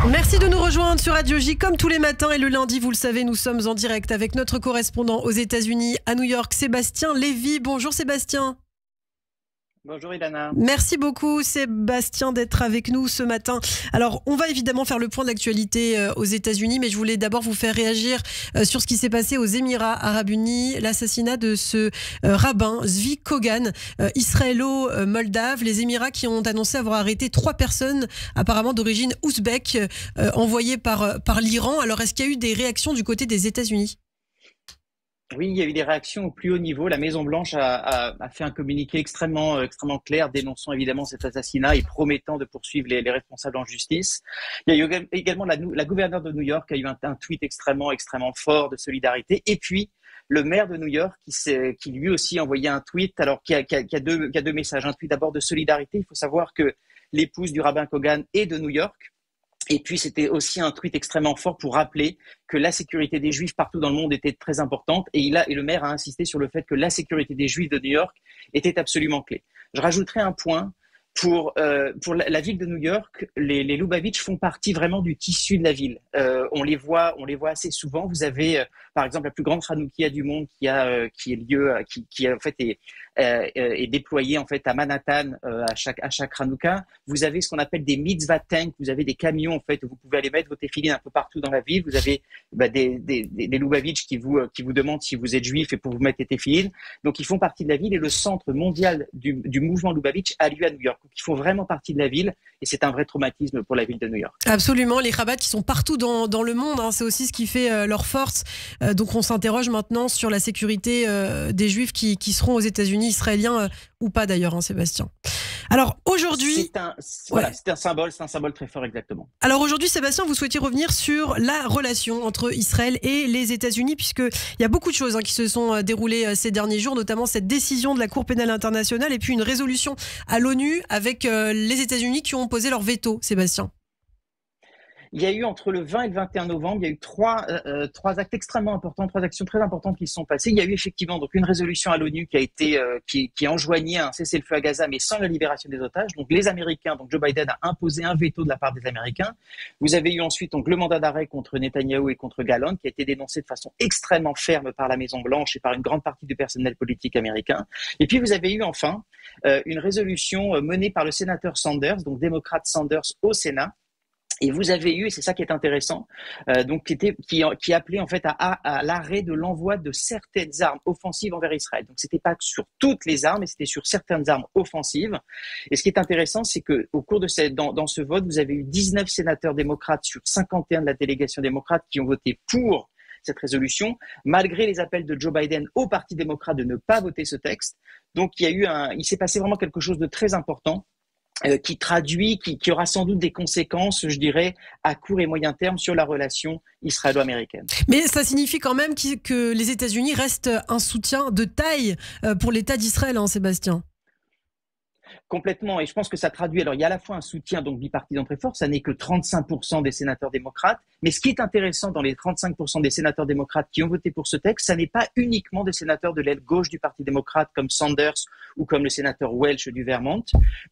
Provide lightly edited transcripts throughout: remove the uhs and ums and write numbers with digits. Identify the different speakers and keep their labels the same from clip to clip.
Speaker 1: Merci de nous rejoindre sur Radio J comme tous les matins et le lundi, vous le savez, nous sommes en direct avec notre correspondant aux États-Unis à New York, Sébastien Lévy. Bonjour Sébastien.
Speaker 2: Bonjour Ilana.
Speaker 1: Merci beaucoup Sébastien d'être avec nous ce matin. Alors on va évidemment faire le point de l'actualité aux États-Unis, mais je voulais d'abord vous faire réagir sur ce qui s'est passé aux Émirats Arabes Unis, l'assassinat de ce rabbin Zvi Kogan, israélo-moldave. Les Émirats qui ont annoncé avoir arrêté 3 personnes apparemment d'origine ouzbek envoyées par l'Iran. Alors est-ce qu'il y a eu des réactions du côté des États-Unis ?
Speaker 2: Oui, il y a eu des réactions au plus haut niveau. La Maison-Blanche a fait un communiqué extrêmement clair, dénonçant évidemment cet assassinat et promettant de poursuivre les responsables en justice. Il y a eu également la gouverneure de New York a eu un tweet extrêmement fort de solidarité. Et puis, le maire de New York qui lui aussi a envoyé un tweet, alors qui a deux messages. Un tweet d'abord de solidarité. Il faut savoir que l'épouse du rabbin Kogan est de New York. Et puis, c'était aussi un tweet extrêmement fort pour rappeler que la sécurité des Juifs partout dans le monde était très importante. Et le maire a insisté sur le fait que la sécurité des Juifs de New York était absolument clé. Je rajouterai un point. Pour la ville de New York, les Lubavitch font partie vraiment du tissu de la ville. On les voit assez souvent. Vous avez, par exemple, la plus grande Hanoukia du monde qui en fait est déployée en fait à Manhattan à chaque Hanouka. Vous avez ce qu'on appelle des mitzvah tanks. Vous avez des camions en fait où vous pouvez aller mettre vos téfilines un peu partout dans la ville. Vous avez des Lubavitch qui vous demandent si vous êtes juif et pour vous mettre les téfilines. Donc ils font partie de la ville et le centre mondial du mouvement Lubavitch a lieu à New York. Donc, ils font vraiment partie de la ville et c'est un vrai traumatisme pour la ville de New York.
Speaker 1: Absolument, les rabbats qui sont partout dans le monde, c'est aussi ce qui fait leur force. Donc on s'interroge maintenant sur la sécurité des Juifs qui seront aux États-Unis, israéliens ou pas d'ailleurs, Sébastien. Alors aujourd'hui,
Speaker 2: c'est un symbole très fort exactement.
Speaker 1: Alors aujourd'hui, Sébastien, vous souhaitiez revenir sur la relation entre Israël et les États-Unis, puisqu'il y a beaucoup de choses qui se sont déroulées ces derniers jours, notamment cette décision de la Cour pénale internationale et puis une résolution à l'ONU avec les États-Unis qui ont posé leur veto, Sébastien.
Speaker 2: Il y a eu entre le 20 et le 21 novembre, il y a eu trois actes extrêmement importants, 3 actions très importantes qui se sont passées. Il y a eu effectivement donc une résolution à l'ONU qui a été qui enjoignait un cessez-le-feu à Gaza, mais sans la libération des otages. Donc les Américains, donc Joe Biden a imposé un veto de la part des Américains. Vous avez eu ensuite donc le mandat d'arrêt contre Netanyahou et contre Gallant, qui a été dénoncé de façon extrêmement ferme par la Maison-Blanche et par une grande partie du personnel politique américain. Et puis vous avez eu enfin une résolution menée par le sénateur Sanders, donc démocrate Sanders au Sénat. Et vous avez eu, et c'est ça qui est intéressant, qui appelait en fait à l'arrêt de l'envoi de certaines armes offensives envers Israël. Donc c'était pas sur toutes les armes, mais c'était sur certaines armes offensives. Et ce qui est intéressant, c'est que au cours de dans ce vote, vous avez eu 19 sénateurs démocrates sur 51 de la délégation démocrate qui ont voté pour cette résolution, malgré les appels de Joe Biden au Parti démocrate de ne pas voter ce texte. Donc il s'est passé vraiment quelque chose de très important. Qui aura sans doute des conséquences, je dirais, à court et moyen terme sur la relation israélo-américaine.
Speaker 1: Mais ça signifie quand même que les États-Unis restent un soutien de taille pour l'État d'Israël, Sébastien.
Speaker 2: Complètement, et je pense que ça traduit, alors il y a à la fois un soutien donc bipartisan très fort, ça n'est que 35% des sénateurs démocrates, mais ce qui est intéressant dans les 35% des sénateurs démocrates qui ont voté pour ce texte, ça n'est pas uniquement des sénateurs de l'aile gauche du Parti démocrate comme Sanders ou comme le sénateur Welch du Vermont.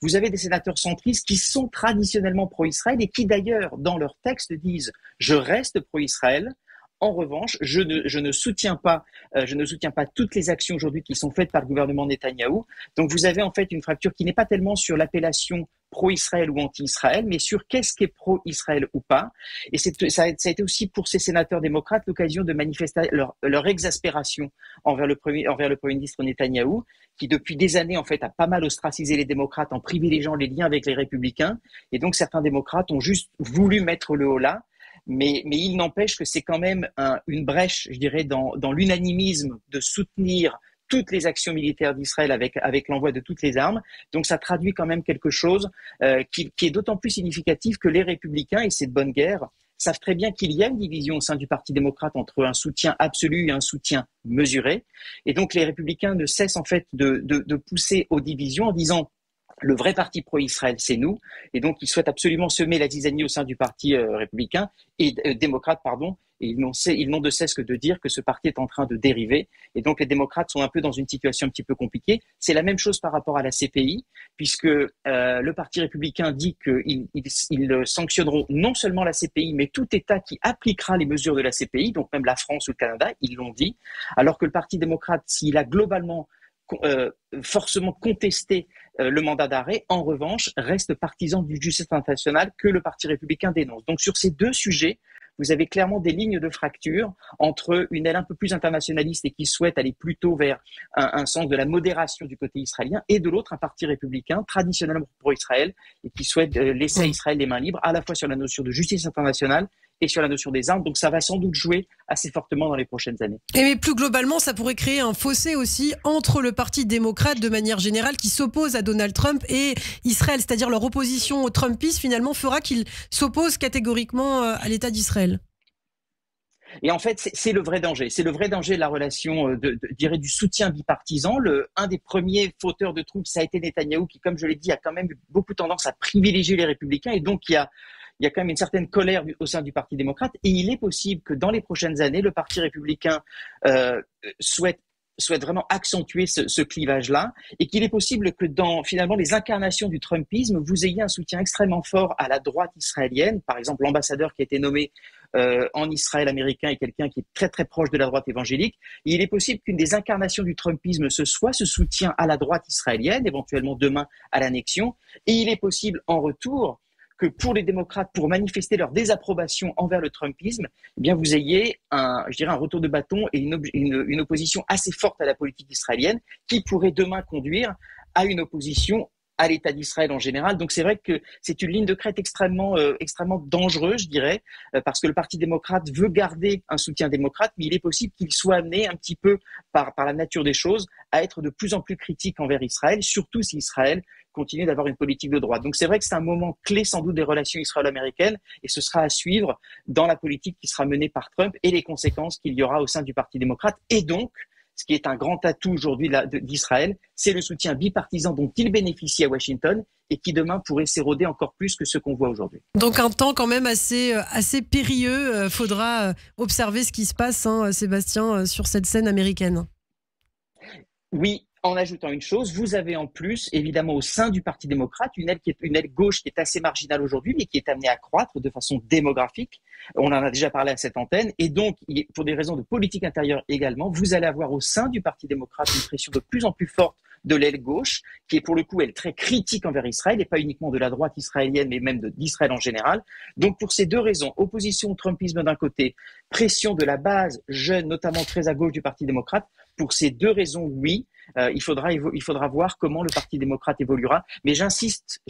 Speaker 2: Vous avez des sénateurs centristes qui sont traditionnellement pro-Israël et qui d'ailleurs dans leur texte disent « je reste pro-Israël ». En revanche, je ne soutiens pas toutes les actions aujourd'hui qui sont faites par le gouvernement Netanyahou. Donc vous avez en fait une fracture qui n'est pas tellement sur l'appellation pro-Israël ou anti-Israël, mais sur qu'est-ce qui est pro-Israël ou pas. Et ça a été aussi pour ces sénateurs démocrates l'occasion de manifester leur exaspération envers le premier ministre Netanyahou, qui depuis des années en fait a pas mal ostracisé les démocrates en privilégiant les liens avec les républicains. Et donc certains démocrates ont juste voulu mettre le holà. Mais il n'empêche que c'est quand même une brèche, je dirais, dans l'unanimisme de soutenir toutes les actions militaires d'Israël avec l'envoi de toutes les armes. Donc ça traduit quand même quelque chose qui est d'autant plus significatif que les républicains, et c'est de bonne guerre, savent très bien qu'il y a une division au sein du Parti démocrate entre un soutien absolu et un soutien mesuré. Et donc les républicains ne cessent en fait de pousser aux divisions en disant le vrai parti pro-Israël, c'est nous. Et donc, ils souhaitent absolument semer la zizanie au sein du parti républicain et démocrate, et ils n'ont de cesse que de dire que ce parti est en train de dériver. Et donc les démocrates sont un peu dans une situation un petit peu compliquée. C'est la même chose par rapport à la CPI, puisque le Parti républicain dit qu'ils sanctionneront non seulement la CPI, mais tout État qui appliquera les mesures de la CPI, donc même la France ou le Canada, ils l'ont dit, alors que le Parti démocrate, s'il a globalement forcément contesté le mandat d'arrêt, en revanche, reste partisan du justice international que le Parti républicain dénonce. Donc sur ces deux sujets, vous avez clairement des lignes de fracture entre une aile un peu plus internationaliste et qui souhaite aller plutôt vers un sens de la modération du côté israélien, et de l'autre un parti républicain traditionnellement pro-Israël et qui souhaite laisser à Israël les mains libres, à la fois sur la notion de justice internationale et sur la notion des armes. Donc ça va sans doute jouer assez fortement dans les prochaines années.
Speaker 1: Et mais plus globalement, ça pourrait créer un fossé aussi entre le Parti démocrate de manière générale qui s'oppose à Donald Trump et Israël, c'est-à-dire leur opposition au Trumpisme finalement fera qu'ils s'opposent catégoriquement à l'État d'Israël.
Speaker 2: Et en fait, c'est le vrai danger. C'est le vrai danger de la relation, du soutien bipartisan. Un des premiers fauteurs de troubles, ça a été Netanyahou, qui, comme je l'ai dit, a quand même beaucoup tendance à privilégier les républicains. Et donc, il y a quand même une certaine colère au sein du Parti démocrate. Et il est possible que dans les prochaines années, le Parti républicain souhaite vraiment accentuer ce clivage-là, et qu'il est possible que dans finalement les incarnations du Trumpisme, vous ayez un soutien extrêmement fort à la droite israélienne. Par exemple, l'ambassadeur qui a été nommé en Israël américain est quelqu'un qui est très très proche de la droite évangélique. Et il est possible qu'une des incarnations du Trumpisme ce soit ce soutien à la droite israélienne, éventuellement demain à l'annexion. Et il est possible en retour que pour les démocrates, pour manifester leur désapprobation envers le Trumpisme, eh bien vous ayez un retour de bâton et une opposition assez forte à la politique israélienne qui pourrait demain conduire à une opposition à l'État d'Israël en général. Donc c'est vrai que c'est une ligne de crête extrêmement dangereuse, je dirais, parce que le Parti démocrate veut garder un soutien démocrate, mais il est possible qu'il soit amené un petit peu par la nature des choses à être de plus en plus critique envers Israël, surtout si Israël continue d'avoir une politique de droite. Donc c'est vrai que c'est un moment clé sans doute des relations israélo-américaines, et ce sera à suivre dans la politique qui sera menée par Trump et les conséquences qu'il y aura au sein du Parti démocrate. Et donc, ce qui est un grand atout aujourd'hui d'Israël, c'est le soutien bipartisan dont il bénéficie à Washington et qui demain pourrait s'éroder encore plus que ce qu'on voit aujourd'hui.
Speaker 1: Donc un temps quand même assez périlleux. Faudra observer ce qui se passe, Sébastien, sur cette scène américaine.
Speaker 2: Oui. En ajoutant une chose, vous avez en plus, évidemment, au sein du Parti démocrate, une aile gauche qui est assez marginale aujourd'hui, mais qui est amenée à croître de façon démographique. On en a déjà parlé à cette antenne. Et donc, pour des raisons de politique intérieure également, vous allez avoir au sein du Parti démocrate une pression de plus en plus forte de l'aile gauche, qui est pour le coup, elle, très critique envers Israël, et pas uniquement de la droite israélienne, mais même d'Israël en général. Donc, pour ces deux raisons, opposition au Trumpisme d'un côté, pression de la base jeune, notamment très à gauche du Parti démocrate, pour ces deux raisons, oui, il faudra voir comment le Parti démocrate évoluera. Mais j'insiste,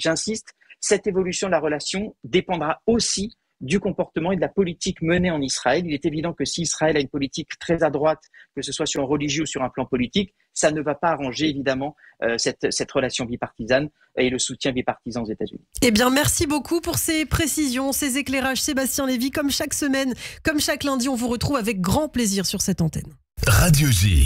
Speaker 2: cette évolution de la relation dépendra aussi du comportement et de la politique menée en Israël. Il est évident que si Israël a une politique très à droite, que ce soit sur un religieux ou sur un plan politique, ça ne va pas arranger évidemment cette relation bipartisane et le soutien bipartisan aux États-Unis.
Speaker 1: Eh bien, merci beaucoup pour ces précisions, ces éclairages. Sébastien Lévy, comme chaque semaine, comme chaque lundi, on vous retrouve avec grand plaisir sur cette antenne.
Speaker 3: Radio J.